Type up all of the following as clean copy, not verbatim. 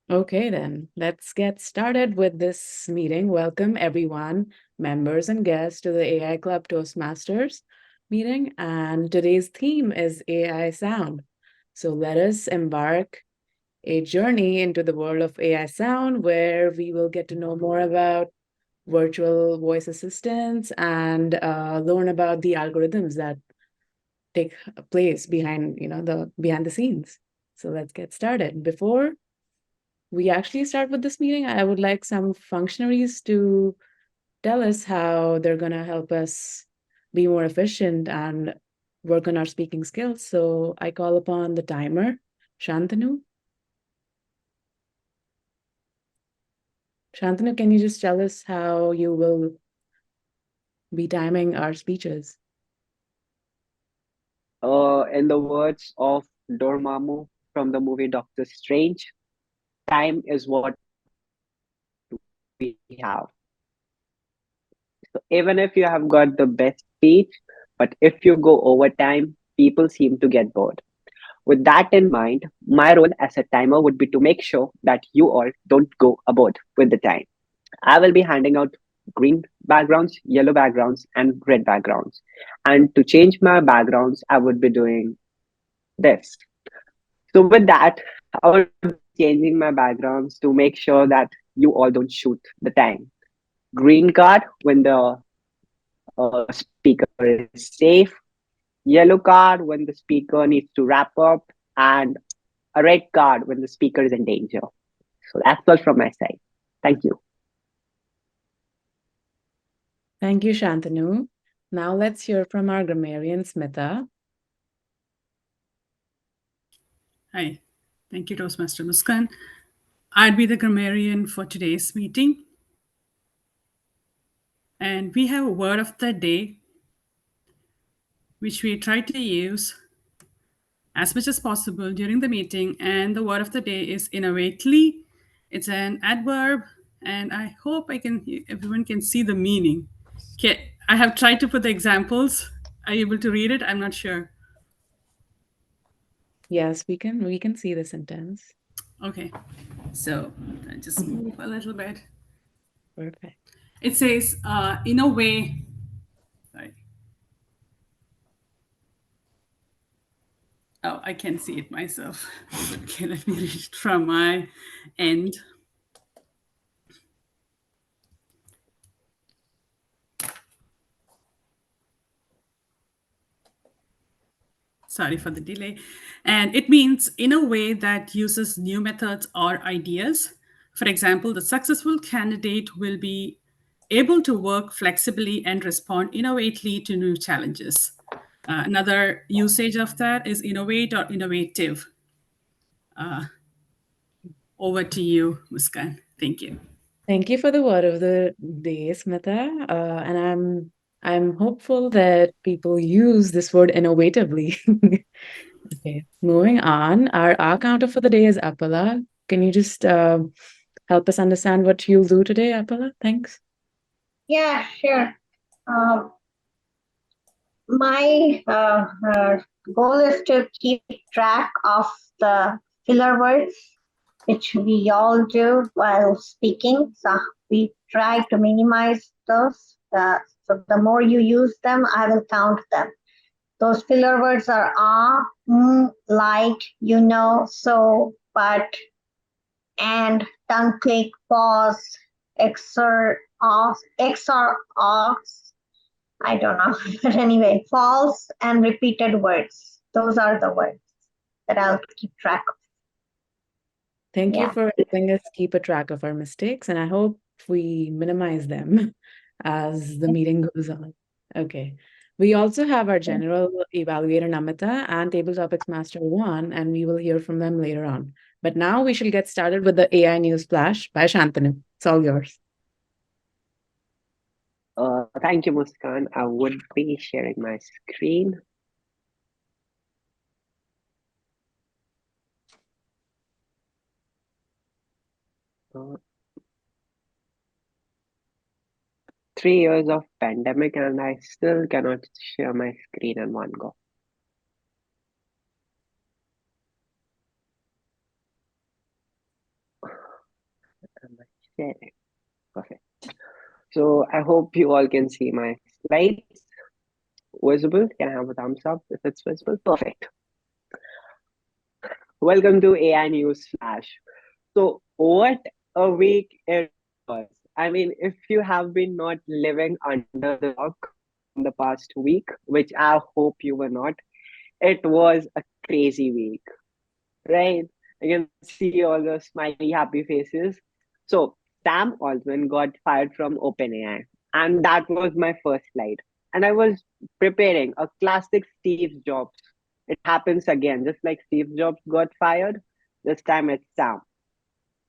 Okay, then let's get started with this meeting. Welcome, everyone, members and guests, to the AI Club Toastmasters meeting. And today's theme is AI sound. So let us embark a journey into the world of AI sound where we will get to know more about virtual voice assistants and learn about the algorithms that take place behind, the behind the scenes. So let's get started. Before we actually start with this meeting, I would like some functionaries to tell us how they're going to help us be more efficient and work on our speaking skills. So I call upon the timer, Shantanu. Shantanu, can you just tell us how you will be timing our speeches? In the words of Dormammu from the movie Doctor Strange, time is what we have. So even if you have got the best speech, but if you go over time, people seem to get bored. With that in mind, my role as a timer would be to make sure that you all don't go aboard with the time. I will be handing out green backgrounds, yellow backgrounds, and red backgrounds. And to change my backgrounds, I would be doing this. So with that, I would be changing my backgrounds to make sure that you all don't shoot the time. Green card when the speaker is safe. Yellow card when the speaker needs to wrap up, and a red card when the speaker is in danger. So that's all from my side. Thank you. Thank you, Shantanu. Now let's hear from our grammarian, Smita. Hi, thank you, Toastmaster Muskan. I'd be the grammarian for today's meeting. And we have a word of the day, which we try to use as much as possible during the meeting. And the word of the day is innovately. It's an adverb, and I hope everyone can see the meaning. Okay, I have tried to put the examples. Are you able to read it? I'm not sure. Yes, we can see the sentence. Okay, so I just move a little bit. Perfect. It says, in a way, sorry. Oh, I can see it myself. Okay, let me read it from my end. Sorry for the delay. And it means in a way that uses new methods or ideas. For example, the successful candidate will be able to work flexibly and respond innovatively to new challenges. Another usage of that is innovate or innovative. Over to you, Muskan. Thank you. Thank you for the word of the day, Smita. And I'm hopeful that people use this word innovatively. Okay, moving on. Our R counter for the day is Apala. Can you just help us understand what you'll do today, Apala? Thanks. Yeah, sure. Um, my goal is to keep track of the filler words, which we all do while speaking. So we try to minimize those. So the more you use them, I will count them. Those filler words are like, so, but, and, tongue click, pause, exer, off, xr, off, I don't know. But anyway, false and repeated words. Those are the words that I'll keep track of. Thank you Yeah. for helping us keep a track of our mistakes, and I hope we minimize them as the meeting goes on. Okay. We also have our general evaluator Namita and Table Topics Master 1, and we will hear from them later on. But now we shall get started with the AI News Flash by Shantanu. It's all yours. Thank you, Muskan. I would be sharing my screen. Uh, 3 years of pandemic, and I still cannot share my screen in one go. Sharing. Perfect. So I hope you all can see my slides. Visible? Can I have a thumbs up if it's visible? Perfect. Welcome to AI News Flash. So what a week it was. I mean, if you have been not living under the rock from the past week, which I hope you were not, it was a crazy week, right? I can see all the smiley, happy faces. So Sam Altman got fired from OpenAI, and that was my first slide. And I was preparing a classic Steve Jobs. It happens again, just like Steve Jobs got fired. This time it's Sam.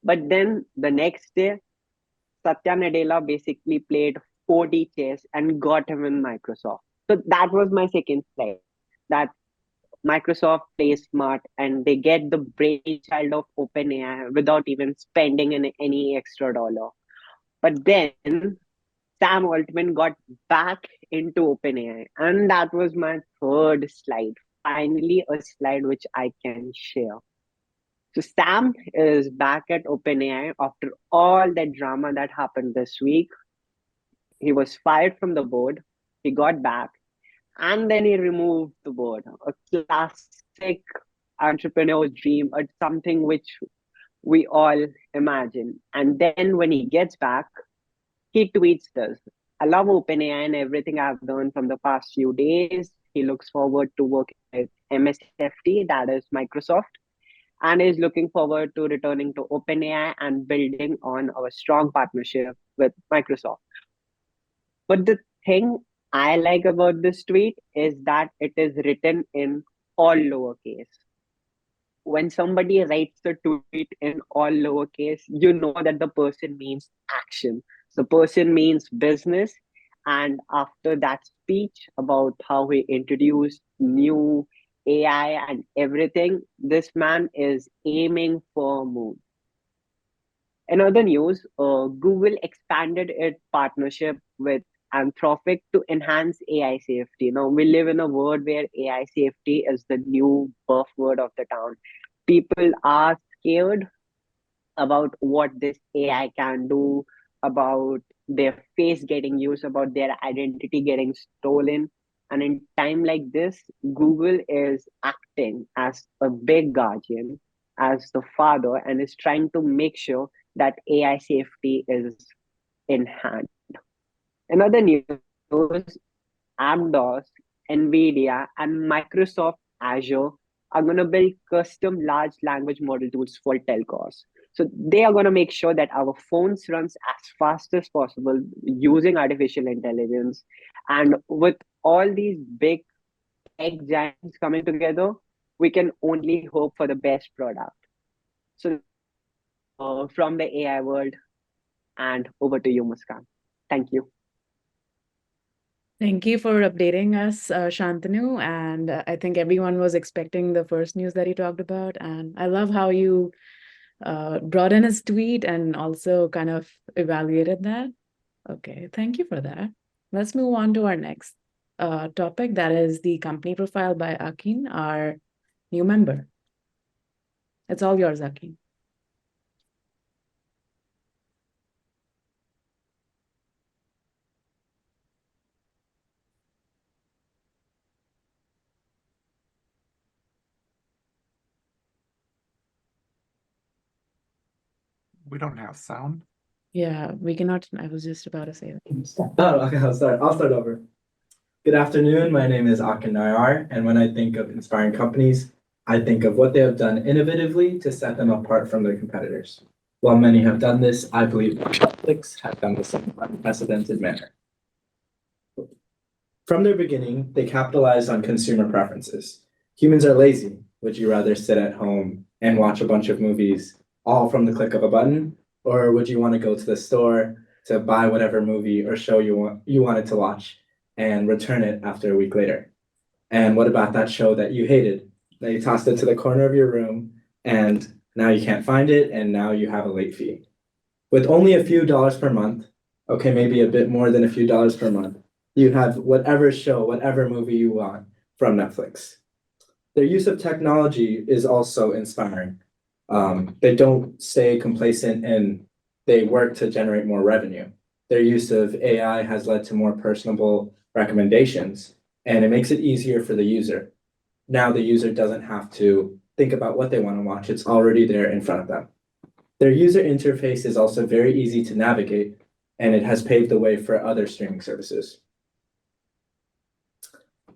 But then the next day, Satya Nadella basically played 4D chess and got him in Microsoft. So that was my second slide. That Microsoft plays smart and they get the brainchild of OpenAI without even spending any extra dollar. But then Sam Altman got back into OpenAI, and that was my third slide. Finally, a slide which I can share. So Sam is back at OpenAI after all that drama that happened this week. He was fired from the board. He got back and then he removed the board. A classic entrepreneur's dream, or something which we all imagine. And then when he gets back, he tweets this. I love OpenAI and everything I've done from the past few days. He looks forward to working with MSFT, that is Microsoft, and is looking forward to returning to OpenAI and building on our strong partnership with Microsoft. But the thing I like about this tweet is that it is written in all lowercase. When somebody writes a tweet in all lowercase, you know that the person means action. The person means business. And after that speech about how he introduced new AI and everything, this man is aiming for moon. In other news, Google expanded its partnership with Anthropic to enhance AI safety. Now, we live in a world where AI safety is the new buzzword of the town. People are scared about what this AI can do, about their face getting used, about their identity getting stolen. And in time like this, Google is acting as a big guardian, as the father, and is trying to make sure that AI safety is in hand. In other news, Amdos, Nvidia, and Microsoft Azure are going to build custom large language model tools for telcos. So they are going to make sure that our phones runs as fast as possible using artificial intelligence. And with all these big tech giants coming together, we can only hope for the best product. So from the AI world, and over to you, Muskan. Thank you. Thank you for updating us, Shantanu. And I think everyone was expecting the first news that he talked about. And I love how you brought in his tweet and also kind of evaluated that. Okay, thank you for that. Let's move on to our next topic, that is the company profile by Akin, our new member. It's all yours, Akin. We don't have sound. Yeah, we cannot. I was just about to say that. Oh, okay, I'll start over. Good afternoon. My name is Akin Nayar, and when I think of inspiring companies, I think of what they have done innovatively to set them apart from their competitors. While many have done this, I believe Netflix have done this in an unprecedented manner. From their beginning, they capitalized on consumer preferences. Humans are lazy. Would you rather sit at home and watch a bunch of movies all from the click of a button? Or would you want to go to the store to buy whatever movie or show you wanted to watch and return it after a week later? And what about that show that you hated? That you tossed it to the corner of your room and now you can't find it and now you have a late fee. With only a few dollars per month, okay, maybe a bit more than a few dollars per month, you have whatever show, whatever movie you want from Netflix. Their use of technology is also inspiring. They don't stay complacent and they work to generate more revenue. Their use of AI has led to more personable recommendations, and it makes it easier for the user. Now the user doesn't have to think about what they want to watch, it's already there in front of them. Their user interface is also very easy to navigate, and it has paved the way for other streaming services.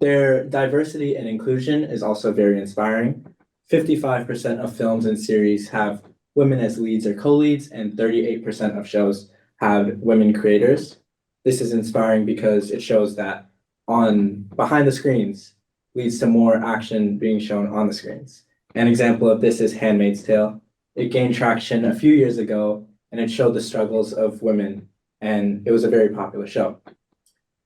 Their diversity and inclusion is also very inspiring. 55% of films and series have women as leads or co-leads, and 38% of shows have women creators. This is inspiring because it shows that behind the screens leads to more action being shown on the screens. An example of this is Handmaid's Tale. It gained traction a few years ago, and it showed the struggles of women, and it was a very popular show.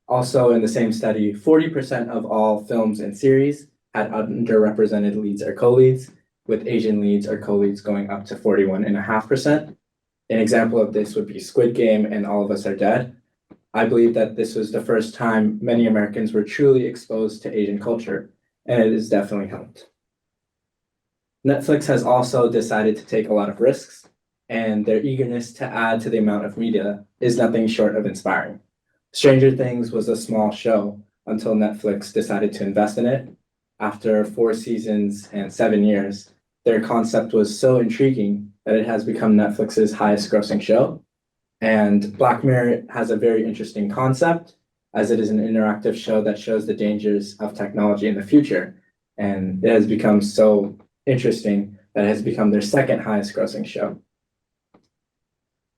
Also, in the same study, 40% of all films and series had underrepresented leads or co-leads, with Asian leads or co-leads going up to 41.5%. An example of this would be Squid Game and All of Us Are Dead. I believe that this was the first time many Americans were truly exposed to Asian culture, and it has definitely helped. Netflix has also decided to take a lot of risks, and their eagerness to add to the amount of media is nothing short of inspiring. Stranger Things was a small show until Netflix decided to invest in it. After 4 seasons and 7 years, their concept was so intriguing that it has become Netflix's highest grossing show. And Black Mirror has a very interesting concept, as it is an interactive show that shows the dangers of technology in the future. And it has become so interesting that it has become their second highest grossing show.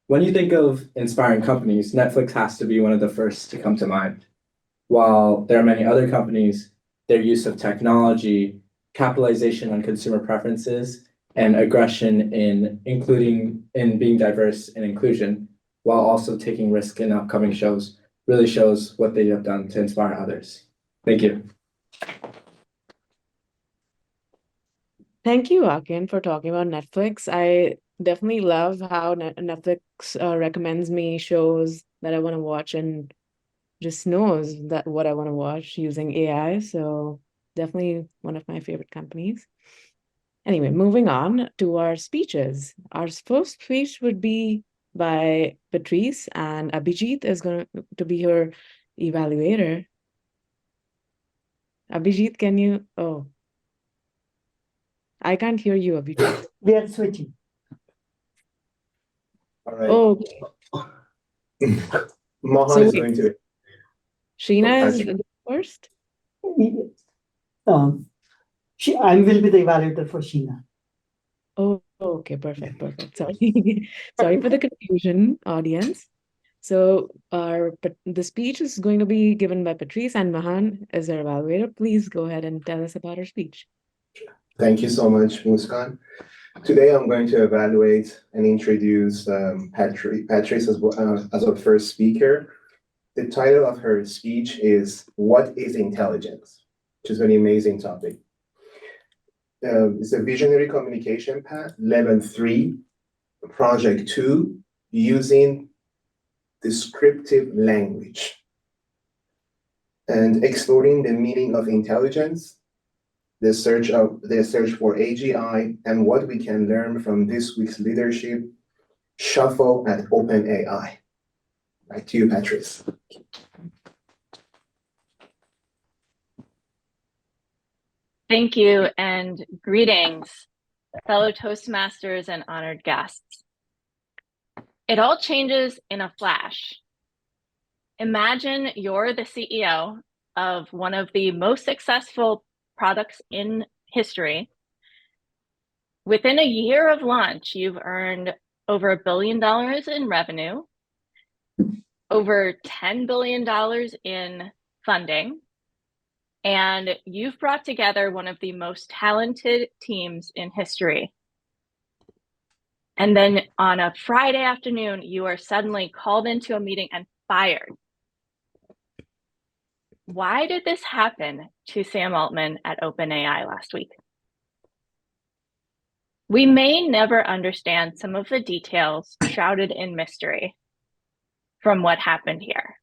When you think of inspiring companies, Netflix has to be one of the first to come to mind. While there are many other companies, their use of technology, capitalization on consumer preferences, and aggression in being diverse and inclusion, while also taking risk in upcoming shows, really shows what they have done to inspire others. Thank you. Thank you, Akin, for talking about Netflix. I definitely love how Netflix recommends me shows that I want to watch and just knows that what I want to watch using AI. So definitely one of my favorite companies. Anyway, moving on to our speeches. Our first speech would be by Patrice, and Abhijit is going to be her evaluator. Abhijit, can you? Oh, I can't hear you, Abhijit. We are switching. All right. Oh, Mohan so is wait, going to. Sheena is Patrick. the first? I will be the evaluator for Sheena. Oh, okay, perfect, perfect. Sorry. Sorry for the confusion, audience. So the speech is going to be given by Patrice, and Mahan is our evaluator. Please go ahead and tell us about her speech. Thank you so much, Muskan. Today I'm going to evaluate and introduce Patrice as our first speaker. The title of her speech is "What is Intelligence?" which is an amazing topic. It's a visionary communication path, level 3, project 2, using descriptive language and exploring the meaning of intelligence, the search for AGI, and what we can learn from this week's leadership shuffle at OpenAI. Back to you, Patrice. Thank you, and greetings, fellow Toastmasters and honored guests. It all changes in a flash. Imagine you're the CEO of one of the most successful products in history. Within a year of launch, you've earned over $1 billion in revenue, over $10 billion in funding, and you've brought together one of the most talented teams in history. And then on a Friday afternoon, you are suddenly called into a meeting and fired. Why did this happen to Sam Altman at OpenAI last week? We may never understand some of the details shrouded in mystery from what happened here,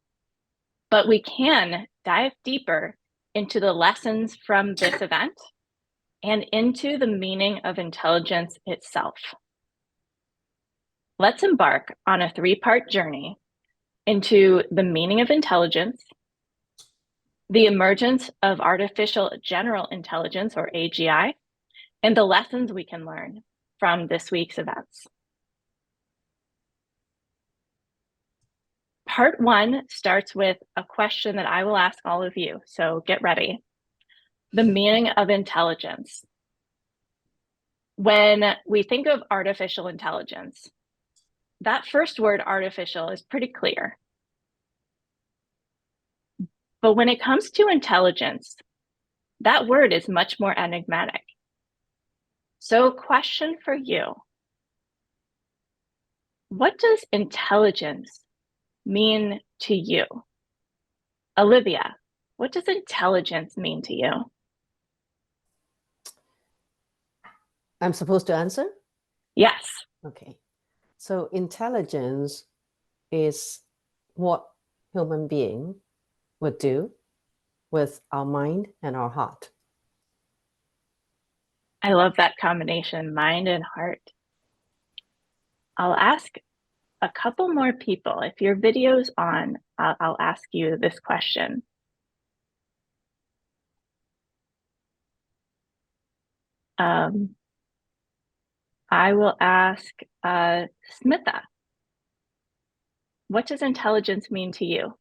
but we can dive deeper into the lessons from this event and into the meaning of intelligence itself. let's embark on a 3-part journey into the meaning of intelligence, the emergence of artificial general intelligence, or AGI, and the lessons we can learn from this week's events. Part 1 starts with a question that I will ask all of you, so get ready. The meaning of intelligence. When we think of artificial intelligence, that first word, artificial, is pretty clear. But when it comes to intelligence, that word is much more enigmatic. So, question for you. What does intelligence mean to you? Olivia, what does intelligence mean to you? I'm supposed to answer? Yes. Okay. So intelligence is what human being would do with our mind and our heart. I love that combination, mind and heart. I'll ask a couple more people. If your video's on, I'll ask you this question. I will ask Smitha, what does intelligence mean to you?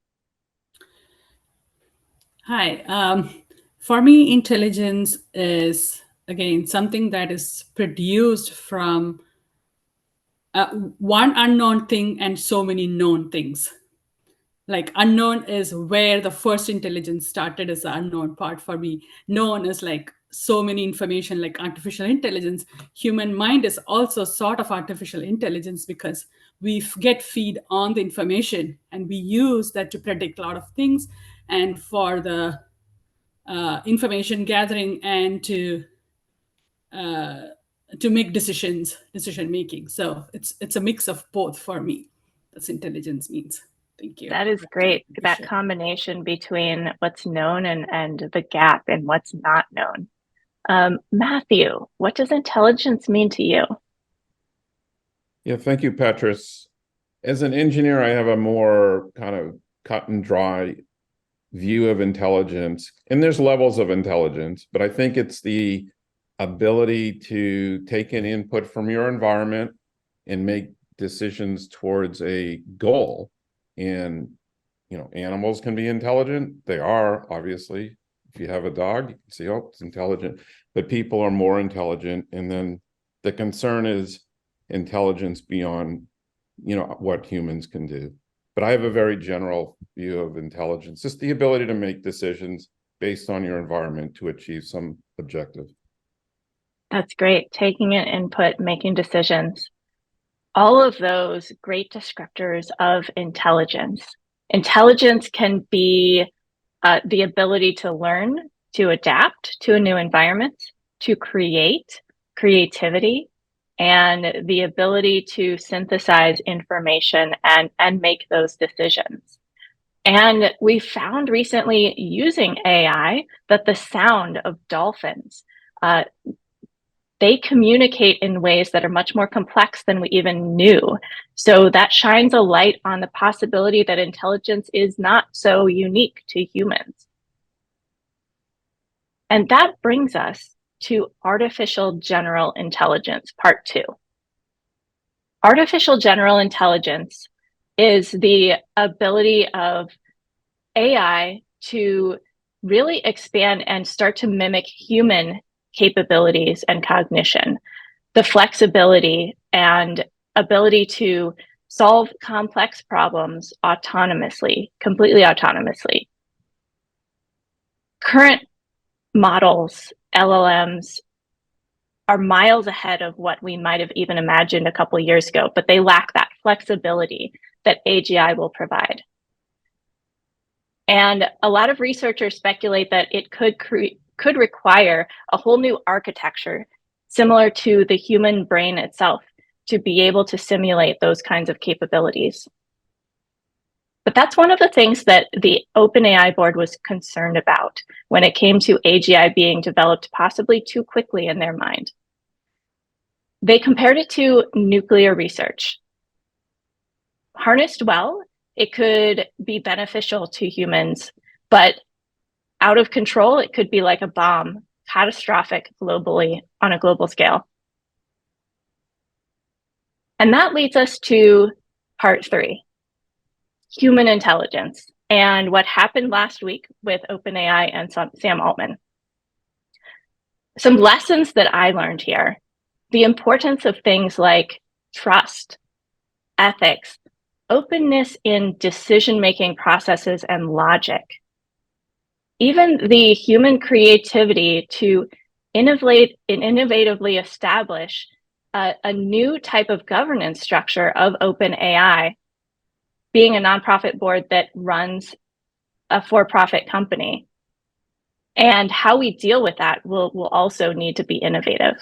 Hi. For me, intelligence is, again, something that is produced from one unknown thing and so many known things. Like unknown is where the first intelligence started, is the unknown part for me. Known is like so many information, like artificial intelligence. Human mind is also sort of artificial intelligence because we get feed on the information and we use that to predict a lot of things and for the information gathering and to make decision making. So it's a mix of both for me. That's intelligence means. Thank you. That is great. That combination between what's known and the gap in what's not known. Matthew, what does intelligence mean to you? Yeah, thank you, Petrus. As an engineer, I have a more kind of cut and dry view of intelligence. And there's levels of intelligence, but I think it's the ability to take in input from your environment and make decisions towards a goal. And, you know, animals can be intelligent. They are, obviously. If you have a dog, you can see, oh, it's intelligent. But people are more intelligent. And then the concern is intelligence beyond, you know, what humans can do. But I have a very general view of intelligence, just the ability to make decisions based on your environment to achieve some objective. That's great. Taking in input, making decisions. All of those great descriptors of intelligence. Intelligence can be the ability to learn, to adapt to a new environment, to create, creativity, and the ability to synthesize information and make those decisions. And we found recently using AI that the sound of dolphins, they communicate in ways that are much more complex than we even knew. So that shines a light on the possibility that intelligence is not so unique to humans. And that brings us to artificial general intelligence, part 2. Artificial general intelligence is the ability of AI to really expand and start to mimic human capabilities and cognition, the flexibility and ability to solve complex problems autonomously, completely autonomously. Current models, LLMs, are miles ahead of what we might have even imagined a couple of years ago, but they lack that flexibility that AGI will provide. And a lot of researchers speculate that it could require a whole new architecture similar to the human brain itself to be able to simulate those kinds of capabilities. But that's one of the things that the OpenAI board was concerned about when it came to AGI being developed possibly too quickly in their mind. They compared it to nuclear research. harnessed well, it could be beneficial to humans, but out of control, it could be like a bomb, catastrophic globally on a global scale. And that leads us to part 3, human intelligence, and what happened last week with OpenAI and Sam Altman. Some lessons that I learned here: the importance of things like trust, ethics, openness in decision-making processes and logic, even the human creativity to innovate and innovatively establish a new type of governance structure of OpenAI, being a nonprofit board that runs a for-profit company. And how we deal with that will also need to be innovative.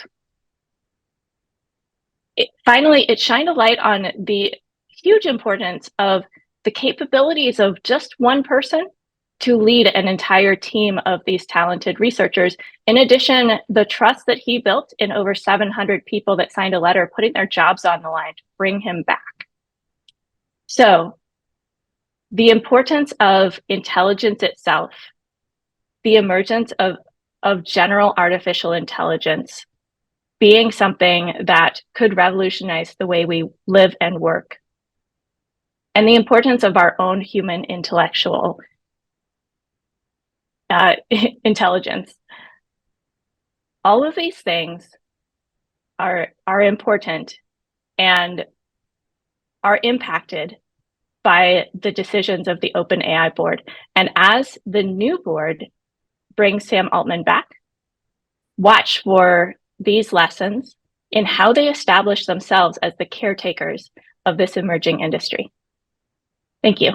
Finally, it shined a light on the huge importance of the capabilities of just one person to lead an entire team of these talented researchers. In addition, the trust that he built in over 700 people that signed a letter putting their jobs on the line to bring him back. So the importance of intelligence itself, the emergence of general artificial intelligence being something that could revolutionize the way we live and work, and the importance of our own human intellectual intelligence. All of these things are important and are impacted by the decisions of the OpenAI board. And as the new board brings Sam Altman back, watch for these lessons in how they establish themselves as the caretakers of this emerging industry. Thank you.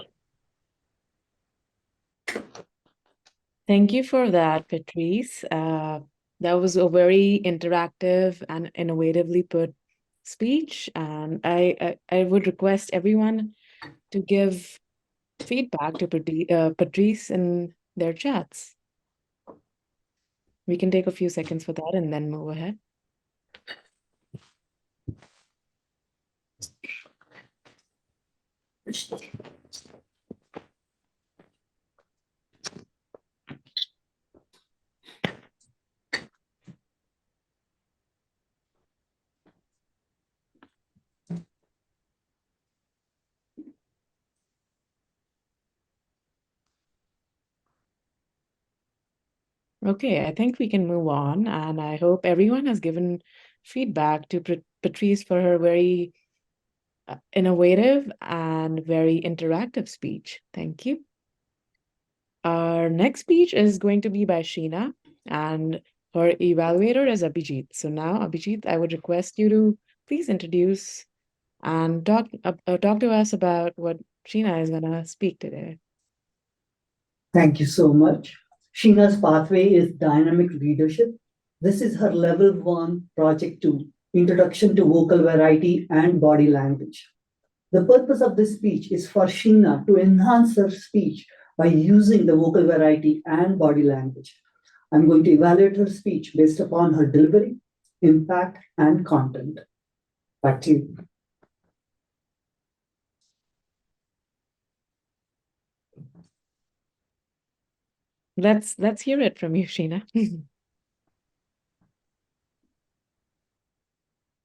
Thank you for that, Patrice. That was a very interactive and innovatively put speech. And I would request everyone to give feedback to Patrice in their chats. We can take a few seconds for that and then move ahead. Okay, I think we can move on, and I hope everyone has given feedback to Patrice for her very innovative and very interactive speech. Thank you. Our next speech is going to be by Sheena, and her evaluator is Abhijit. So now, Abhijit, I would request you to please introduce and talk to us about what Sheena is going to speak today. Thank you so much. Sheena's pathway is dynamic leadership. This is her level 1, project 2, introduction to vocal variety and body language. The purpose of this speech is for Sheena to enhance her speech by using the vocal variety and body language. I'm going to evaluate her speech based upon her delivery, impact, and content. Back to you. Let's hear it from you, Sheena.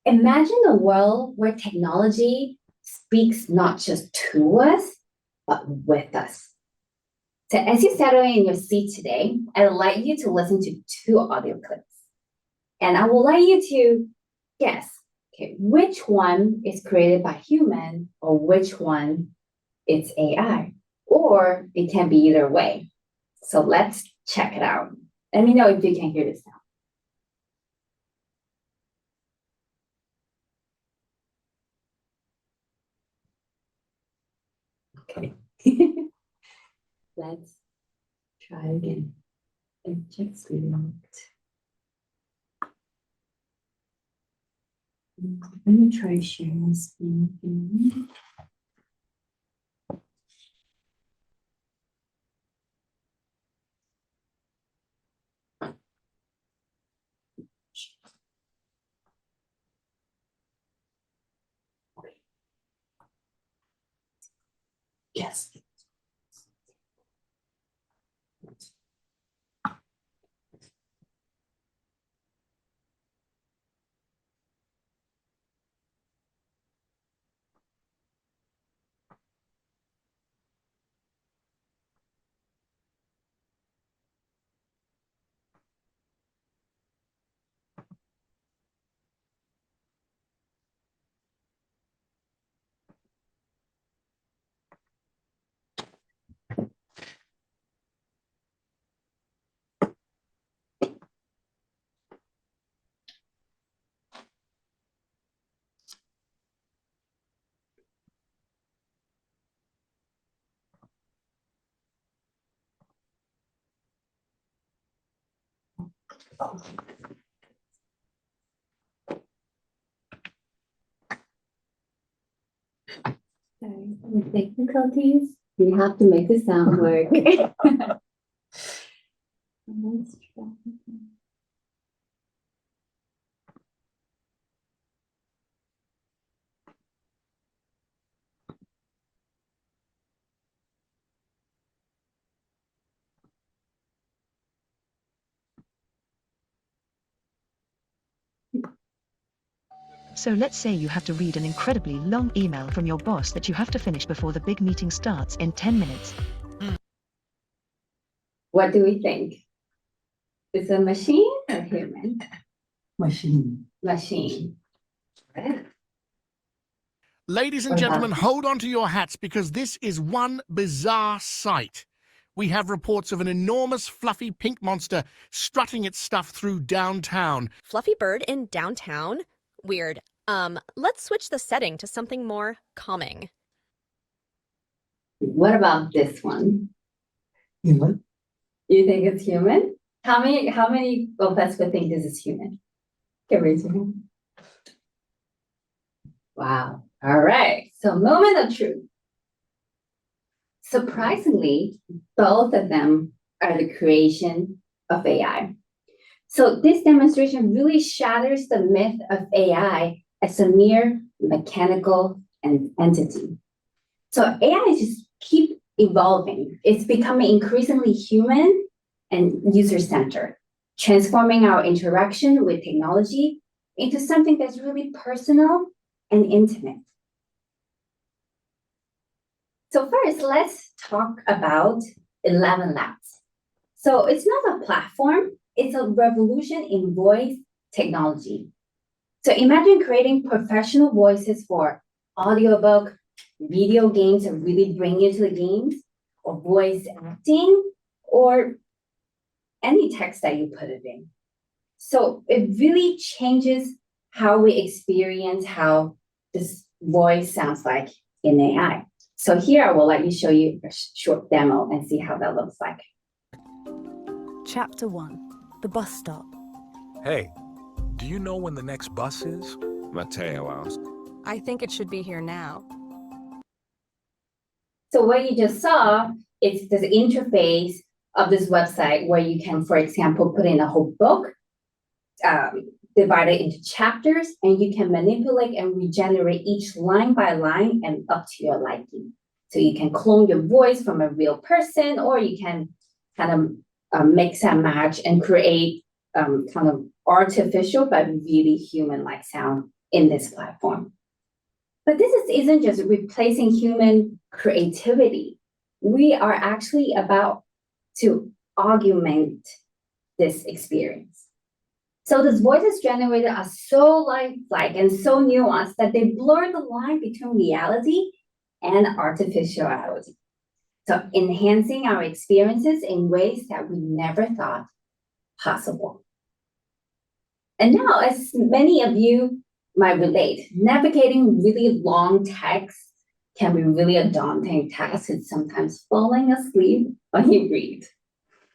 Imagine a world where technology speaks not just to us, but with us. So as you settle in your seat today, I'd like you to listen to 2 audio clips. And I would like you to guess, okay, which one is created by human or which one is AI. Or it can be either way. So let's check it out. Let me know if you can hear this sound. Okay. Let's try again. And check screen out. Let me try sharing my screen again. Sorry, with difficulties. We have to make the sound work. Let's try. So let's say you have to read an incredibly long email from your boss that you have to finish before the big meeting starts in 10 minutes. What do we think? Is it a machine or human? Machine. Machine. Right. Ladies and What gentlemen, about- hold on to your hats because this is one bizarre sight. We have reports of an enormous fluffy pink monster strutting its stuff through downtown. Fluffy bird in downtown? Weird. Let's switch the setting to something more calming. What about this one? Human. You think it's human? How many of us would think this is human? Okay, raise your hand. Wow. All right. So moment of truth. Surprisingly, both of them are the creation of AI. So this demonstration really shatters the myth of AI as a mere mechanical entity. So AI just keep evolving. It's becoming increasingly human and user-centered, transforming our interaction with technology into something that's really personal and intimate. So first, let's talk about 11 Labs. So it's not a platform, it's a revolution in voice technology. So imagine creating professional voices for audiobook, video games that really bring you to the games, or voice acting, or any text that you put it in. So it really changes how we experience how this voice sounds like in AI. So here I will let me show you a short demo and see how that looks like. Chapter 1, the bus stop. Hey, do you know when the next bus is? Mateo asked. I think it should be here now. So what you just saw is this interface of this website where you can, for example, put in a whole book, divide it into chapters, and you can manipulate and regenerate each line by line and up to your liking. So you can clone your voice from a real person, or you can kind of mix and match and create kind of artificial but really human-like sound in this platform. But isn't just replacing human creativity. We are actually about to augment this experience. So these voices generated are so lifelike and so nuanced that they blur the line between reality and artificiality. So enhancing our experiences in ways that we never thought possible. And now, as many of you might relate, navigating really long text can be really a daunting task. It's sometimes falling asleep when you read.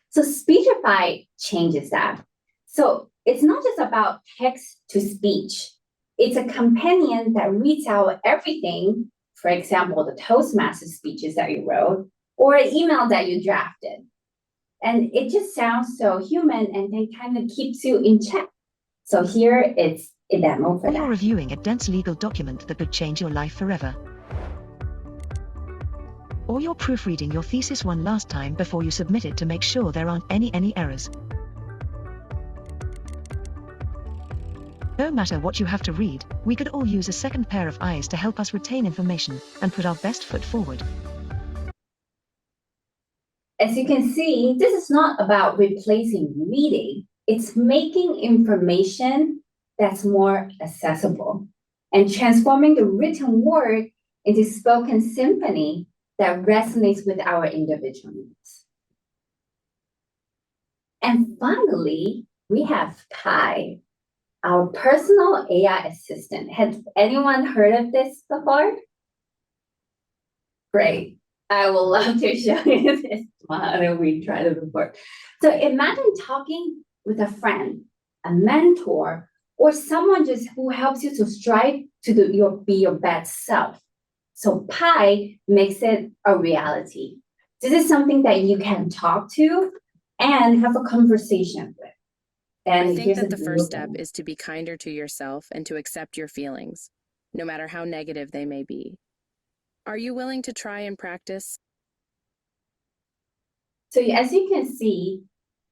So Speechify changes that. So it's not just about text to speech. It's a companion that reads out everything, for example, the Toastmaster speeches that you wrote, or an email that you drafted. And it just sounds so human and then kind of keeps you in check. So here it's a demo for Or that. you're reviewing a dense legal document that could change your life forever. Or you're proofreading your thesis one last time before you submit it to make sure there aren't any errors. No matter what you have to read, we could all use a second pair of eyes to help us retain information and put our best foot forward. As you can see, this is not about replacing reading. It's making information that's more accessible and transforming the written word into spoken symphony that resonates with our individual needs. And finally, we have Kai, our personal AI assistant. Has anyone heard of this before? Great. I will love to show you this one. We tried it before. So imagine talking with a friend, a mentor, or someone just who helps you to strive to be your best self. So Pi makes it a reality. This is something that you can talk to and have a conversation with. And I think here's that the first little step is to be kinder to yourself and to accept your feelings, no matter how negative they may be. Are you willing to try and practice? So as you can see,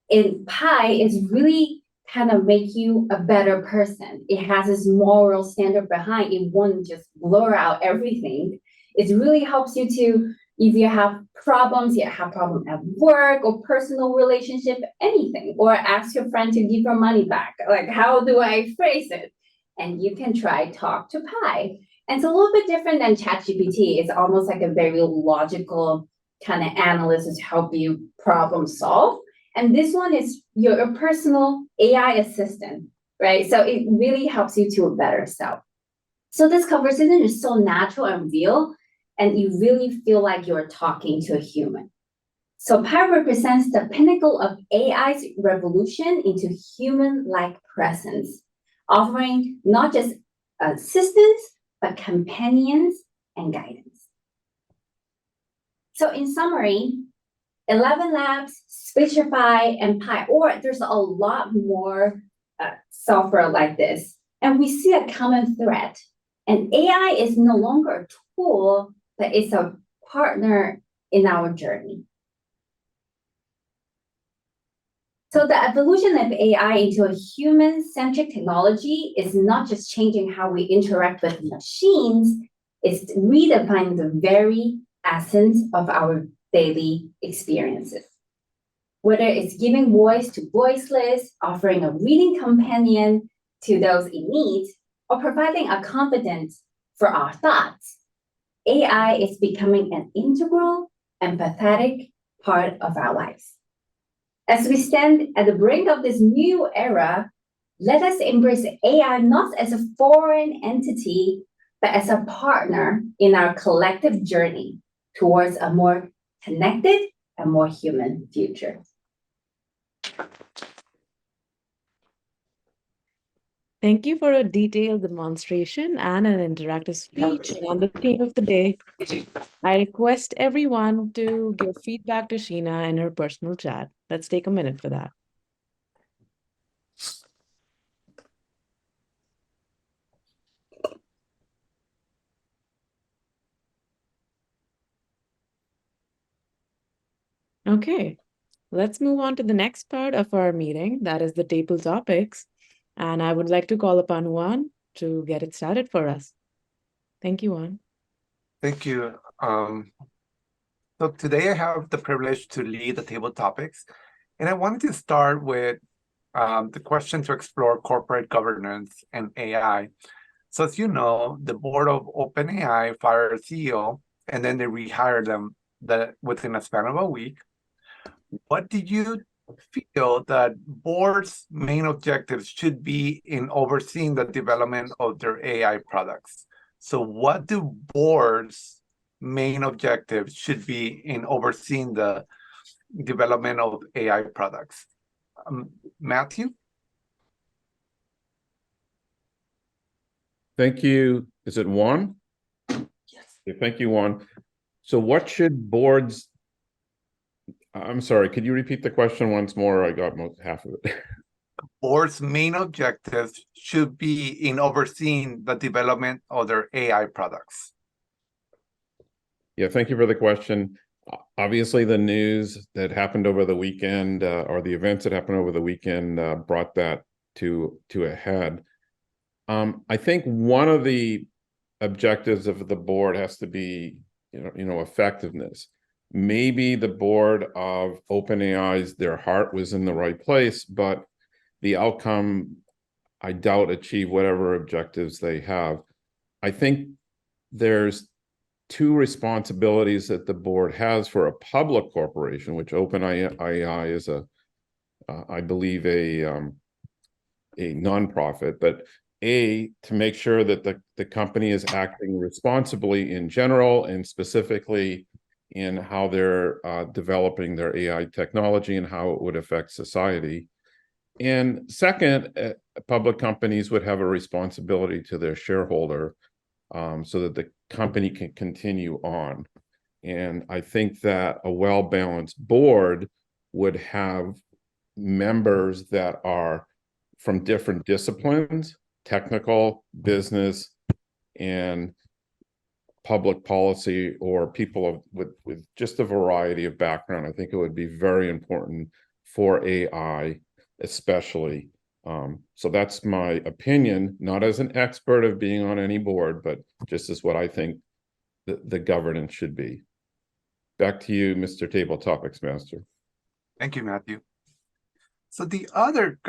in Pi is really kind of make you a better person. It has this moral standard behind. It won't just blur out everything. It really helps you to, if you have problems, you have problem at work or personal relationship, anything, or ask your friend to give your money back. Like, how do I phrase it? And you can try talk to Pi. And it's a little bit different than ChatGPT. It's almost like a very logical kind of analyst to help you problem solve. And this one is your personal AI assistant, right? So it really helps you to a better self. So this conversation is so natural and real, and you really feel like you're talking to a human. So Pi represents the pinnacle of AI's revolution into human-like presence, offering not just assistance, but companions and guidance. So in summary, 11 Labs, Speechify, and Pi, or there's a lot more software like this. And we see a common thread. And AI is no longer a tool, but it's a partner in our journey. So the evolution of AI into a human-centric technology is not just changing how we interact with machines, it's redefining the very essence of our daily experiences. Whether it's giving voice to voiceless, offering a reading companion to those in need, or providing a confidence for our thoughts, AI is becoming an integral, empathetic part of our lives. As we stand at the brink of this new era, let us embrace AI not as a foreign entity, but as a partner in our collective journey towards a more connected and more human future. Thank you for a detailed demonstration and an interactive speech on the theme of the day. I request everyone to give feedback to Sheena in her personal chat. Let's take a minute for that. Okay, let's move on to the next part of our meeting, that is the table topics. And I would like to call upon Juan to get it started for us. Thank you, Juan. Thank you. So today I have the privilege to lead the table topics, and I wanted to start with the question to explore corporate governance and AI. So as you know, the board of OpenAI fired a CEO, and then they rehired them within a span of a week. What do you feel that boards' main objectives should be in overseeing the development of their AI products? So what do boards' main objectives should be in overseeing the development of AI products? Matthew? Thank you. Is it Juan? Yes. Okay, thank you, Juan. So what should boards... I'm sorry, could you repeat the question once more? I got half of it. Boards' main objectives should be in overseeing the development of their AI products. Yeah, thank you for the question. Obviously, the news that happened over the weekend, or the events that happened over the weekend, brought that to a head. I think one of the objectives of the board has to be, effectiveness. Maybe the board of OpenAI's, their heart was in the right place, but the outcome, I doubt, achieve whatever objectives they have. I think there's two responsibilities that the board has for a public corporation, which OpenAI is I believe a nonprofit, but to make sure that the company is acting responsibly in general and specifically in how they're developing their AI technology and how it would affect society. And second, public companies would have a responsibility to their shareholder so that the company can continue on. And I think that a well-balanced board would have members that are from different disciplines, technical, business, and public policy, or people with just a variety of background. I think it would be very important for AI, especially. So that's my opinion, not as an expert of being on any board, but just as what I think the governance should be. Back to you, Mr. Table Topics Master. Thank you, Matthew. So the other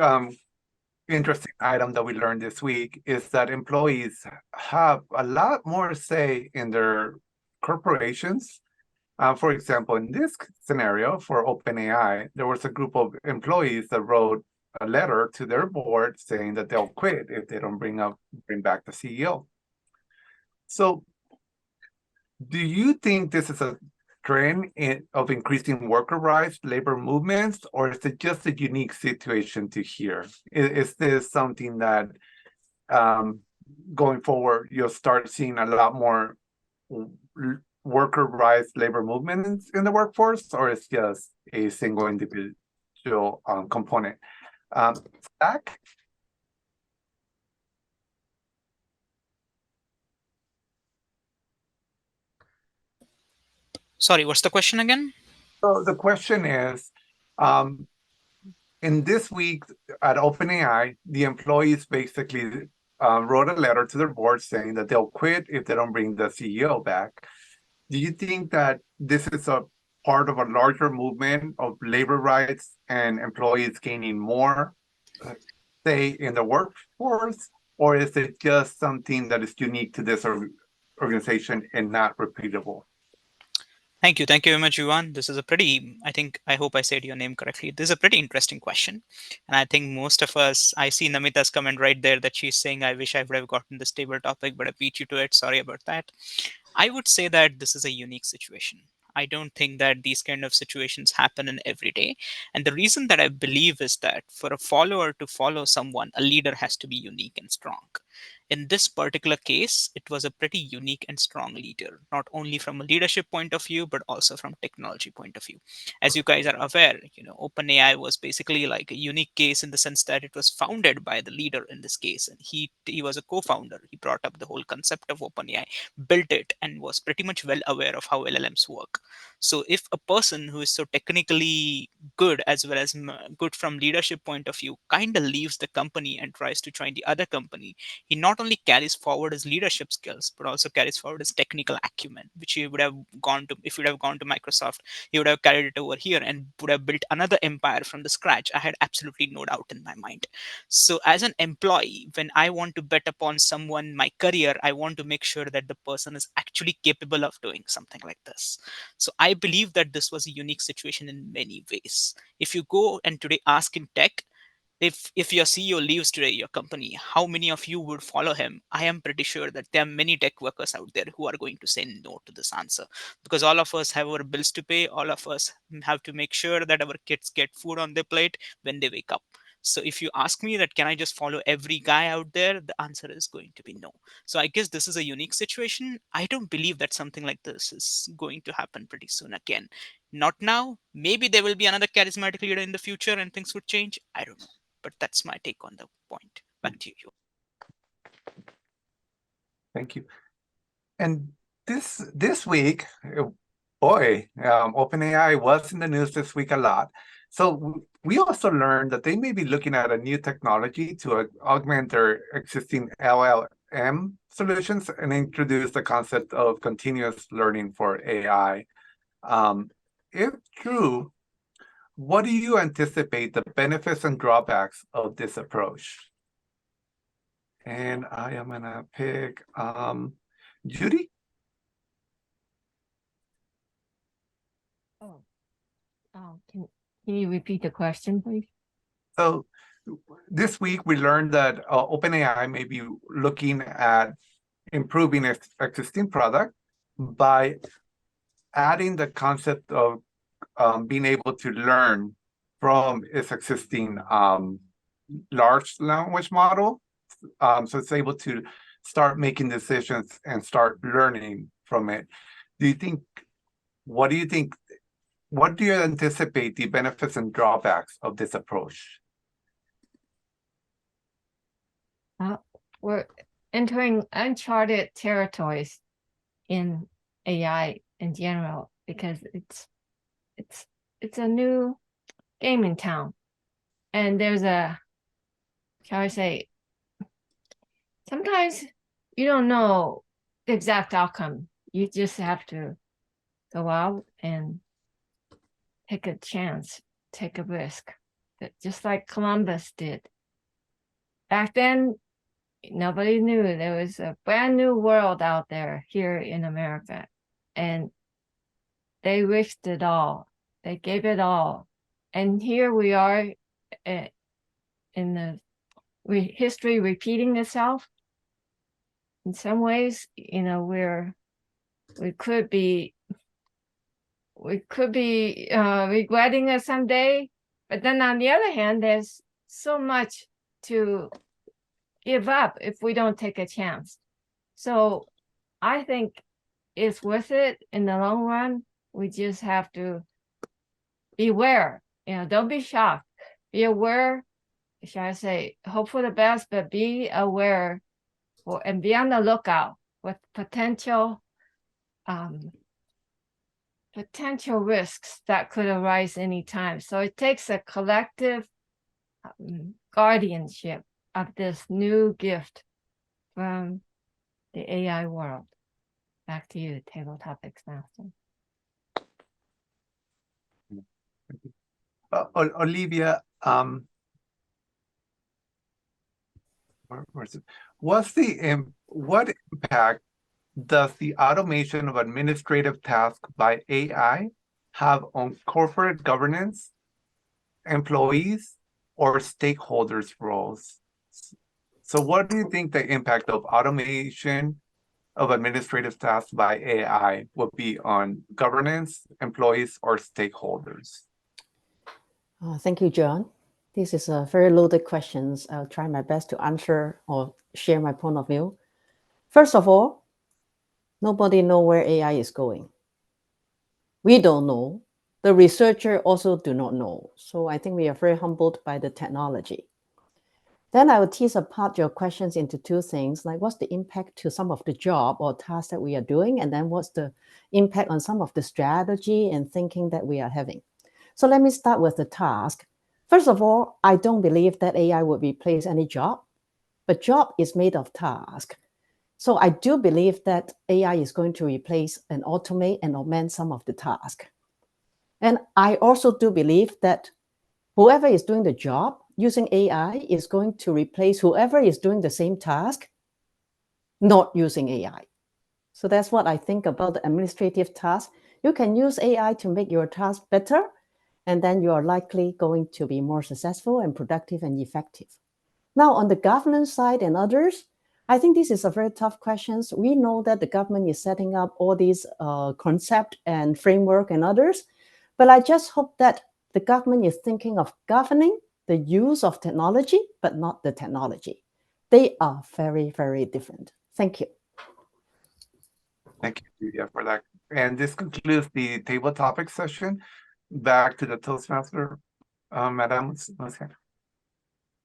interesting item that we learned this week is that employees have a lot more say in their corporations. For example, in this scenario for OpenAI, there was a group of employees that wrote a letter to their board saying that they'll quit if they don't bring back the CEO. So do you think this is a trend of increasing worker rights, labor movements, or is it just a unique situation to here? Is this something that going forward, you'll start seeing a lot more worker rights, labor movements in the workforce, or it's just a single individual component? Zach? Sorry, what's the question again? So the question is, in this week at OpenAI, the employees basically wrote a letter to their board saying that they'll quit if they don't bring the CEO back. Do you think that this is a part of a larger movement of labor rights and employees gaining more say in the workforce, or is it just something that is unique to this organization and not repeatable? Thank you. Thank you very much, Yuan. This is a pretty, I hope I said your name correctly. This is a pretty interesting question. And I think most of us, I see Namita's comment right there that she's saying, I wish I would have gotten this table topic, but I beat you to it. Sorry about that. I would say that this is a unique situation. I don't think that these kind of situations happen in every day. And the reason that I believe is that for a follower to follow someone, a leader has to be unique and strong. In this particular case, it was a pretty unique and strong leader, not only from a leadership point of view, but also from technology point of view. As you guys are aware, OpenAI was basically like a unique case in the sense that it was founded by the leader in this case. And he was a co-founder. He brought up the whole concept of OpenAI, built it, and was pretty much well aware of how LLMs work. So if a person who is so technically good as well as good from leadership point of view kind of leaves the company and tries to join the other company, he not only carries forward his leadership skills, but also carries forward his technical acumen, which he would have gone to, if he would have gone to Microsoft, he would have carried it over here and would have built another empire from the scratch. I had absolutely no doubt in my mind. So as an employee, when I want to bet upon someone, my career, I want to make sure that the person is actually capable of doing something like this. So I believe that this was a unique situation in many ways. If you go and today ask in tech, if your CEO leaves today your company, how many of you would follow him? I am pretty sure that there are many tech workers out there who are going to say no to this answer, because all of us have our bills to pay. All of us have to make sure that our kids get food on their plate when they wake up. So if you ask me that, can I just follow every guy out there? The answer is going to be no. So I guess this is a unique situation. I don't believe that something like this is going to happen pretty soon again. Not now. Maybe there will be another charismatic leader in the future and things would change. I don't know. But that's my take on the point. Back to you. Thank you. And this week, boy, OpenAI was in the news this week a lot. So we also learned that they may be looking at a new technology to augment their existing LLM solutions and introduce the concept of continuous learning for AI. If true, what do you anticipate the benefits and drawbacks of this approach? And I am gonna pick Judy. Can you repeat the question, please? So this week we learned that OpenAI may be looking at improving its existing product by adding the concept of being able to learn from its existing large language model. So it's able to start making decisions and start learning from it. What do you think, what do you anticipate the benefits and drawbacks of this approach? We're entering uncharted territories in AI in general because it's a new game in town, and there's a, shall I say, sometimes you don't know the exact outcome. You just have to go out and take a chance, take a risk, just like Columbus did. Back then, nobody knew there was a brand new world out there here in America, and they risked it all. They gave it all, and here we are, in the history repeating itself. In some ways, we could be regretting it someday, but then on the other hand, there's so much to give up if we don't take a chance. So I think it's worth it in the long run. We just have to beware. Don't be shocked. Be aware. Shall I say, hope for the best, but be aware and be on the lookout with potential risks that could arise anytime. So it takes a collective guardianship of this new gift from the AI world. Back to you, Table Topics Master. Olivia, what impact does the automation of administrative tasks by AI have on corporate governance, employees, or stakeholders' roles? So what do you think the impact of automation of administrative tasks by AI would be on governance, employees, or stakeholders? Thank you, John. This is a very loaded question. I'll try my best to answer or share my point of view. First of all, nobody knows where AI is going. We don't know. The researcher also do not know. So I think we are very humbled by the technology. Then I will tease apart your questions into two things, like what's the impact to some of the job or tasks that we are doing, and then what's the impact on some of the strategy and thinking that we are having. So let me start with the task. First of all, I don't believe that AI would replace any job, but job is made of task. So I do believe that AI is going to replace and automate and augment some of the tasks. And I also do believe that whoever is doing the job using AI is going to replace whoever is doing the same task not using AI. So that's what I think about the administrative task. You can use AI to make your task better, and then you are likely going to be more successful and productive and effective. Now, on the governance side and others, I think this is a very tough question. We know that the government is setting up all these concept and framework and others, but I just hope that the government is thinking of governing the use of technology, but not the technology. They are very, very different. Thank you. Thank you, Julia, for that. And this concludes the table topic session. Back to the Toastmaster, Madam.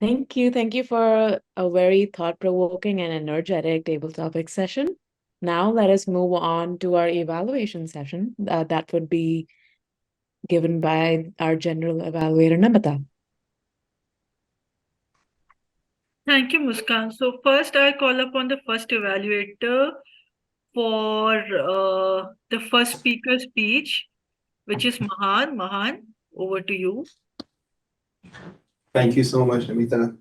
Thank you. Thank you for a very thought-provoking and energetic table topic session. Now let us move on to our evaluation session. That would be given by our general evaluator, Namita. Thank you, Muskan. So first, I call upon the first evaluator for the first speaker speech, which is Mahan. Mahan, over to you. Thank you so much, Namita.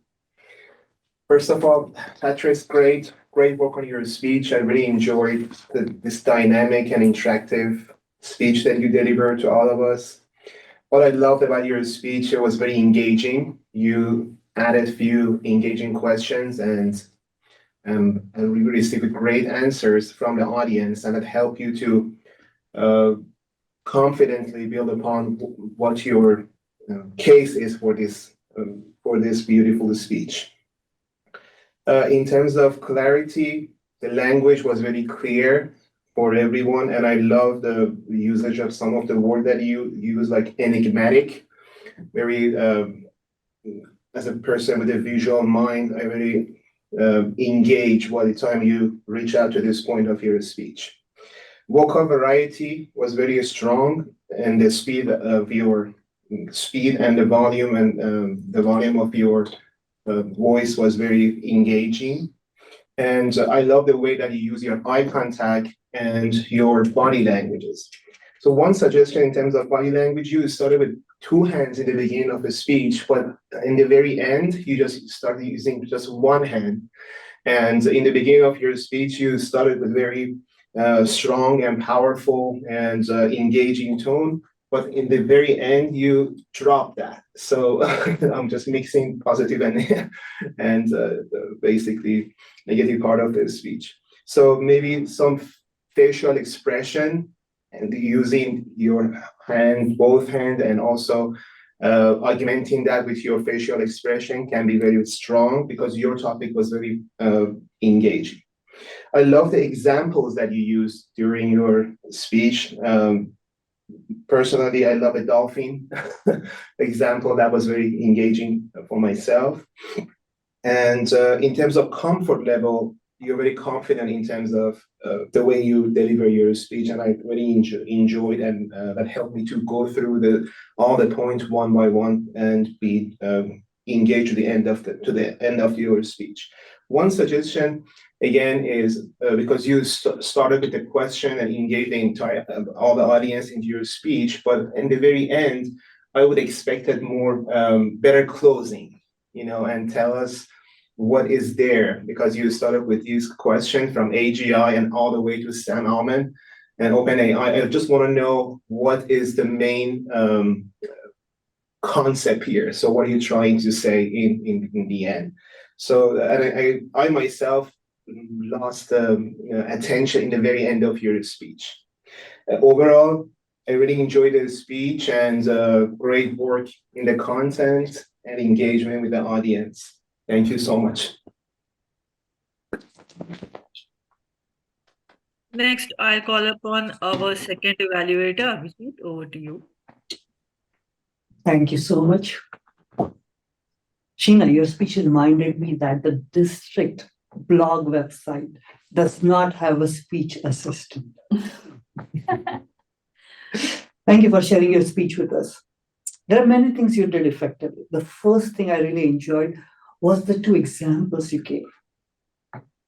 First of all, Patrice, great work on your speech. I really enjoyed this dynamic and interactive speech that you delivered to all of us. What I loved about your speech, it was very engaging. You added a few engaging questions and we received great answers from the audience, and it helped you to confidently build upon what your case is for this for this beautiful speech. In terms of clarity, the language was very clear for everyone, and I love the usage of some of the word that you use, like enigmatic. Very, as a person with a visual mind, I very engage by the time you reach out to this point of your speech. Vocal variety was very strong, and the speed and the volume of your voice was very engaging. And I love the way that you use your eye contact and your body languages. So one suggestion in terms of body language, you started with two hands in the beginning of the speech, but in the very end, you just started using just one hand. And in the beginning of your speech, you started with very strong and powerful and engaging tone. But in the very end, you drop that. So I'm just mixing positive and basically negative part of the speech. So maybe some facial expression and using your hand, both hand, and also augmenting that with your facial expression can be very strong because your topic was very engaging. I love the examples that you used during your speech. Personally, I love a dolphin example that was very engaging for myself. And in terms of comfort level, you're very confident in terms of the way you deliver your speech, and I really enjoyed, and that helped me to go through all the points one by one and be engaged to the end of your speech. One suggestion again is because you started with the question and engaged the entire all the audience into your speech, but in the very end, I would expected more better closing, and tell us what is there, because you started with these questions from AGI and all the way to Sam Altman and OpenAI. I just want to know what is the main concept here. So what are you trying to say in the end? So I myself lost attention in the very end of your speech. Overall, I really enjoyed the speech and great work in the content and engagement with the audience. Thank you so much. Next, I'll call upon our second evaluator. Abhijit, over to you. Thank you so much. Sheena, your speech reminded me that the district blog website does not have a speech assistant. Thank you for sharing your speech with us. There are many things you did effectively. The first thing I really enjoyed was the two examples you gave.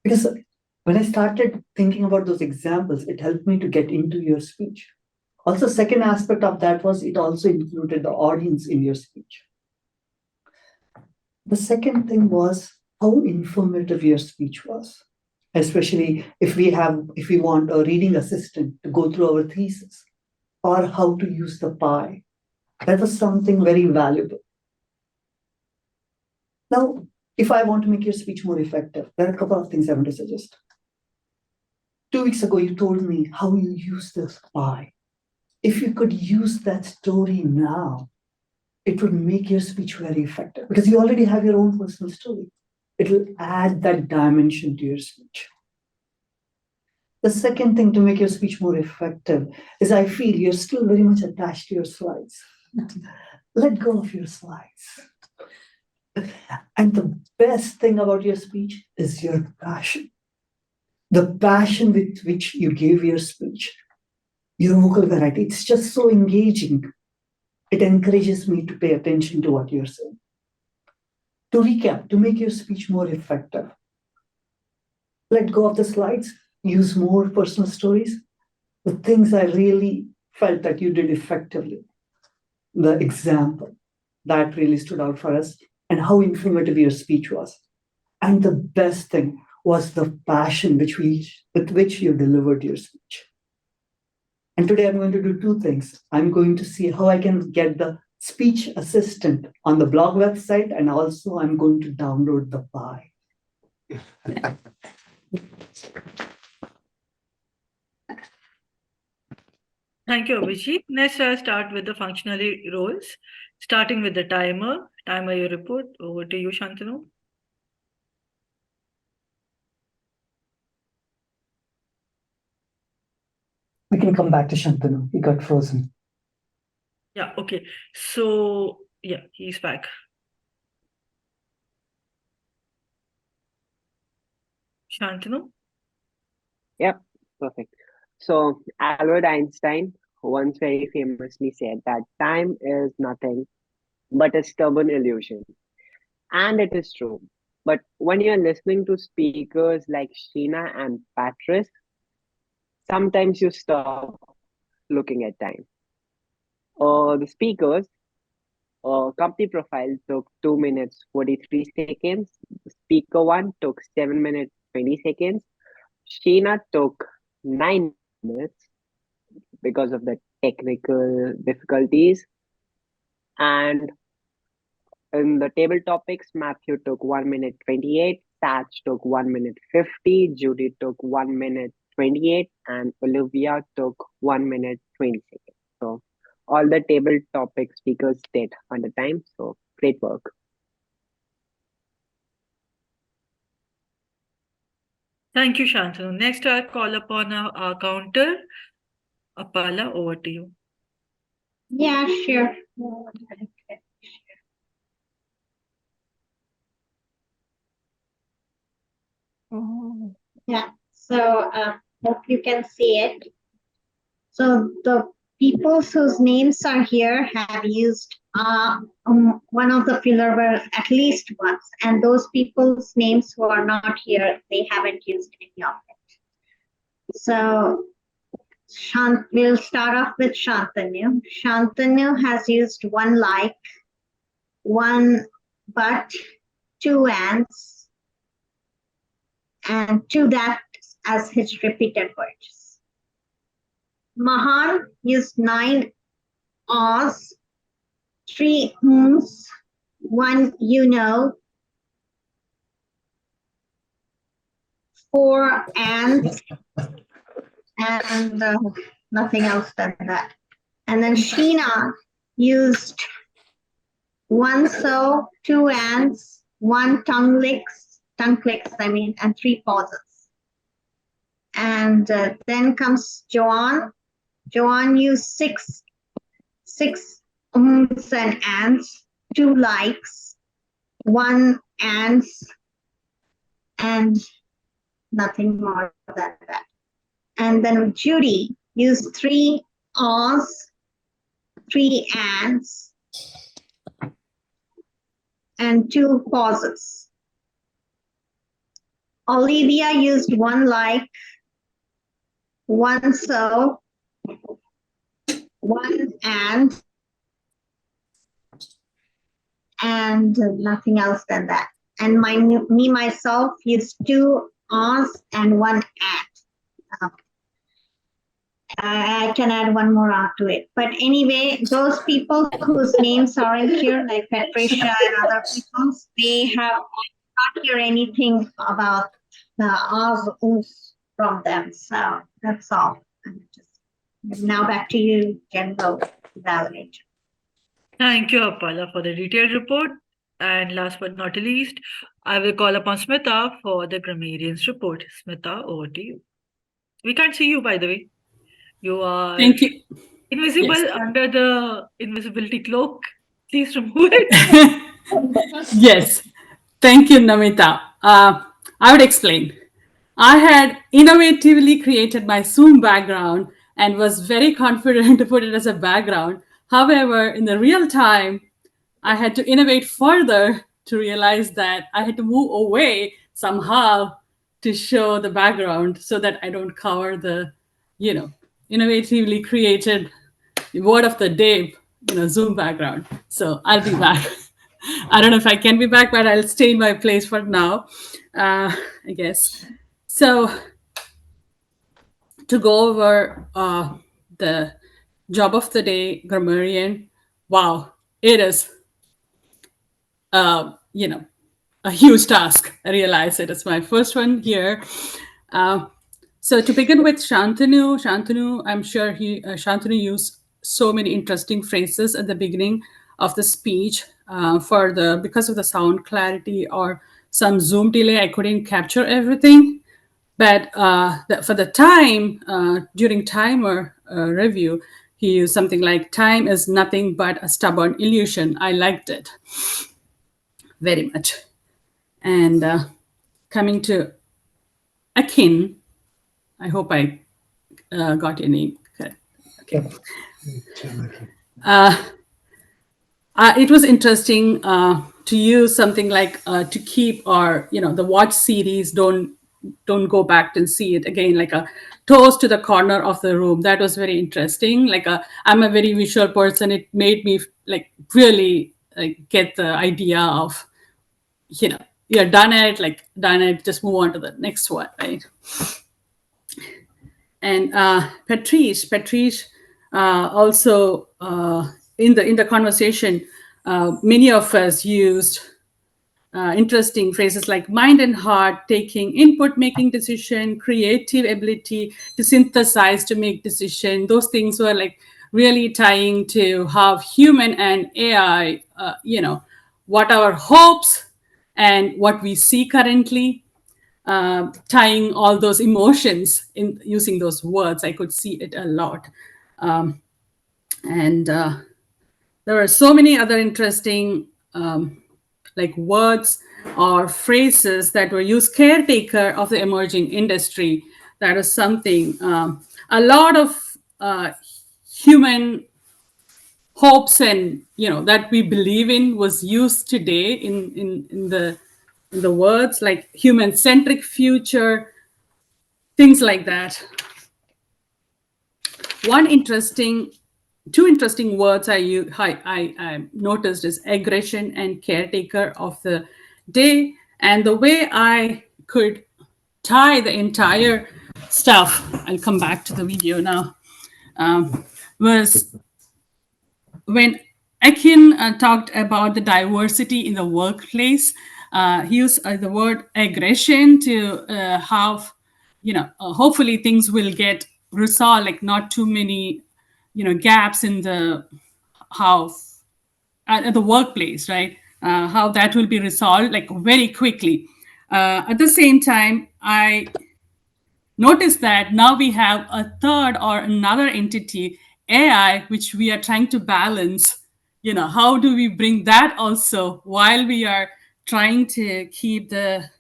Because when I started thinking about those examples, it helped me to get into your speech. Also, second aspect of that was it also included the audience in your speech. The second thing was how informative your speech was, especially if we want a reading assistant to go through our thesis, or how to use the pie. That was something very valuable. Now, if I want to make your speech more effective, there are a couple of things I want to suggest. 2 weeks ago, you told me how you use this pie. If you could use that story now, it would make your speech very effective because you already have your own personal story. It will add that dimension to your speech. The second thing to make your speech more effective is I feel you're still very much attached to your slides. Let go of your slides. And the best thing about your speech is your passion. The passion with which you gave your speech, your vocal variety, it's just so engaging. It encourages me to pay attention to what you're saying. To recap, to make your speech more effective, let go of the slides, use more personal stories, the things I really felt that you did effectively. The example that really stood out for us and how informative your speech was. And the best thing was the passion with which you delivered your speech. And today I'm going to do two things. I'm going to see how I can get the speech assistant on the blog website, and also I'm going to download the pie. Thank you, Abhijit. Next, I'll start with the functional roles. starting with the timer. Timer your report. Over to you, Shantanu. We can come back to Shantanu. He got frozen. Yeah, okay. So, yeah, he's back. Shantanu? Yep, perfect. So Albert Einstein once very famously said that time is nothing but a stubborn illusion. And it is true. But when you're listening to speakers like Sheena and Patrice, sometimes you stop looking at time. The speakers company profile took 2 minutes 43 seconds. The speaker one took 7 minutes 20 seconds. Sheena took 9 minutes because of the technical difficulties. And in the table topics, Matthew took 1 minute 28, Sach took 1 minute 50, Judy took 1 minute 28, and Olivia took 1 minute 20 seconds. So all the table topic speakers did on the time. So great work. Thank you, Shantanu. Next, I'll call upon our counter. Apala, over to you. Yeah, sure. Yeah, so hope you can see it. So the people whose names are here have used one of the filler words at least once, and those people's names who are not here, they haven't used any of it. So we'll start off with Shantanu. Shantanu has used one like, one but, two ands, and two that as his repeated words. Mahan used 9 ahs, 3 hms, 1 you know, 4 ands, and nothing else than that. And then Sheena used 1 so, 2 ands, 1 tongue clicks, and 3 pauses. And then comes Joanne. Joanne used 6 ums and ands, 2 likes, 1 ands, and nothing more than that. And then Judy used 3 ahs, 3 ands, and 2 pauses. Olivia used 1 like, 1 so, 1 and nothing else than that. And myself used 2 ahs and 1 and. I can add one more out to it. But anyway, those people whose names aren't here, like Patricia and other people, they have not hear anything about the ahs from them. So that's all. Now back to you, General Evaluator. Thank you, Apala, for the detailed report. And last but not least, I will call upon Smita for the grammarian's report. Smita, over to you. We can't see you, by the way. You are Thank you. invisible Yes. under the invisibility cloak. Please remove it. Yes. Thank you, Namita. I would explain. I had innovatively created my Zoom background and was very confident to put it as a background. However, in the real time, I had to innovate further to realize that I had to move away somehow to show the background so that I don't cover the, innovatively created word of the day, Zoom background. So I'll be back. I don't know if I can be back, but I'll stay in my place for now, I guess. So to go over the job of the day, grammarian, wow, it is, a huge task. I realize it is my first one here. So to begin with, Shantanu, I'm sure Shantanu used so many interesting phrases at the beginning of the speech. Because of the sound clarity or some Zoom delay, I couldn't capture everything. But for the time, during timer review, he used something like, "Time is nothing but a stubborn illusion." I liked it very much. And coming to Akin, I hope I got your name correct. Okay. It was interesting to use something like to keep our, the watch series, don't go back and see it again, like a toast to the corner of the room. That was very interesting. I'm a very visual person. It made me like really get the idea of, you're done it, just move on to the next one, right? And Patrice also in the conversation, many of us used interesting phrases like mind and heart, taking input, making decision, creative ability to synthesize, to make decision. Those things were like really tying to how human and AI, what our hopes and what we see currently, tying all those emotions in using those words. I could see it a lot. And there are so many other interesting like words or phrases that were used. Caretaker of the emerging industry. That is something a lot of human hopes and that we believe in was used today in the words like human-centric future, things like that. Two interesting words I noticed is aggression and caretaker of the day. And the way I could tie the entire stuff, I'll come back to the video now, was when Akin talked about the diversity in the workplace. He used the word aggression to have, hopefully things will get resolved, like not too many, gaps in the how at the workplace, right? How that will be resolved like very quickly. At the same time, I notice that now we have a third or another entity, AI, which we are trying to balance. How do we bring that also while we are trying to keep the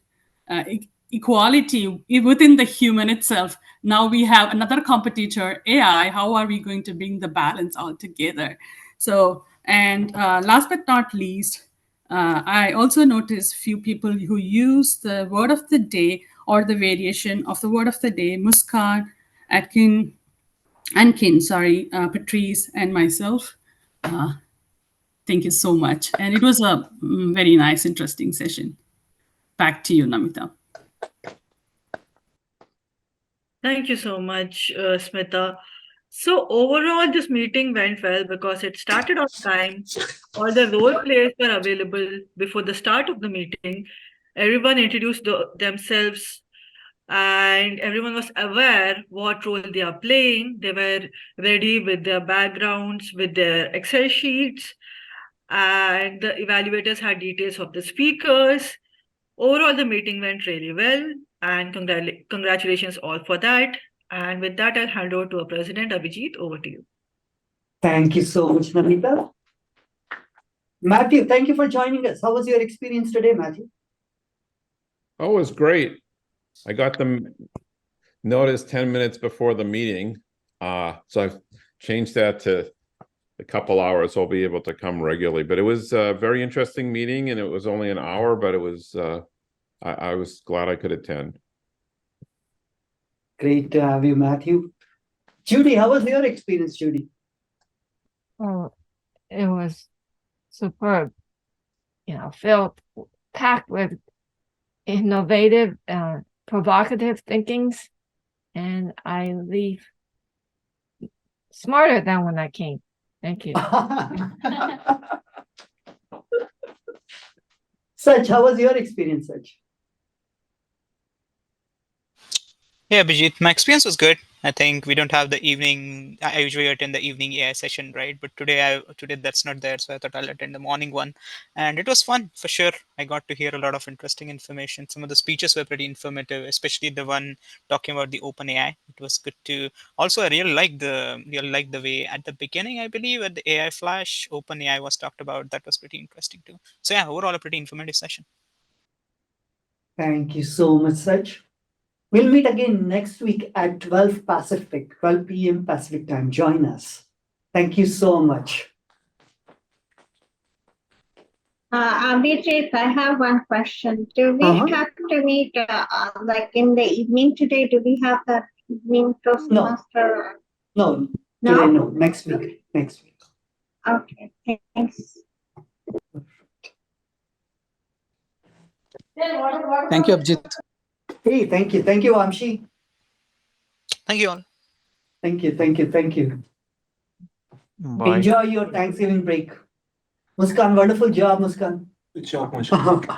equality within the human itself? Now we have another competitor, AI. How are we going to bring the balance all together? So, and last but not least, I also noticed few people who use the word of the day or the variation of the word of the day. Muskan, Patrice, and myself. Thank you so much. And it was a very nice, interesting session. Back to you, Namita. Thank you so much, Smita. So overall, this meeting went well because it started on time. All the role players were available before the start of the meeting. Everyone introduced themselves and everyone was aware what role they are playing. They were ready with their backgrounds, with their Excel sheets, and the evaluators had details of the speakers. Overall, the meeting went really well, and congratulations all for that. And with that, I'll hand over to our president, Abhijit. Over to you. Thank you so much, Namita. Matthew, thank you for joining us. How was your experience today, Matthew? Oh, it was great. I got them notice 10 minutes before the meeting. So I've changed that to a couple hours. So I'll be able to come regularly. But it was a very interesting meeting, and it was only an hour, but it was I was glad I could attend. Great to have you, Matthew. Judy, how was your experience, Judy? Oh, it was superb. Filled packed with innovative, provocative thinkings, and I leave smarter than when I came. Thank you. Sach, how was your experience, Sach? Yeah, Bijit, my experience was good. I think we don't have the evening. I usually attend the evening AI session, right? But today that's not there, so I thought I'll attend the morning one, and it was fun for sure. I got to hear a lot of interesting information. Some of the speeches were pretty informative, especially the one talking about the open AI. It was good to. Also, I really like the way at the beginning, I believe, at the AI Flash, open AI was talked about. That was pretty interesting too. So yeah, overall a pretty informative session. Thank you so much, Sach. We'll meet again next week at 12 p.m. Pacific time. Join us. Thank you so much. Abhijit, I have one question. Do we have to meet like in the evening today? Do we have that evening Toastmaster? No, today no. Next week. Next week. Okay, thanks. Thank you, Abhijit. Hey, thank you. Thank you, Amshi. Thank you all. Thank you. Thank you. Thank you. Bye. Enjoy your Thanksgiving break. Muskan, wonderful job, Muskan. Good job, Muskan.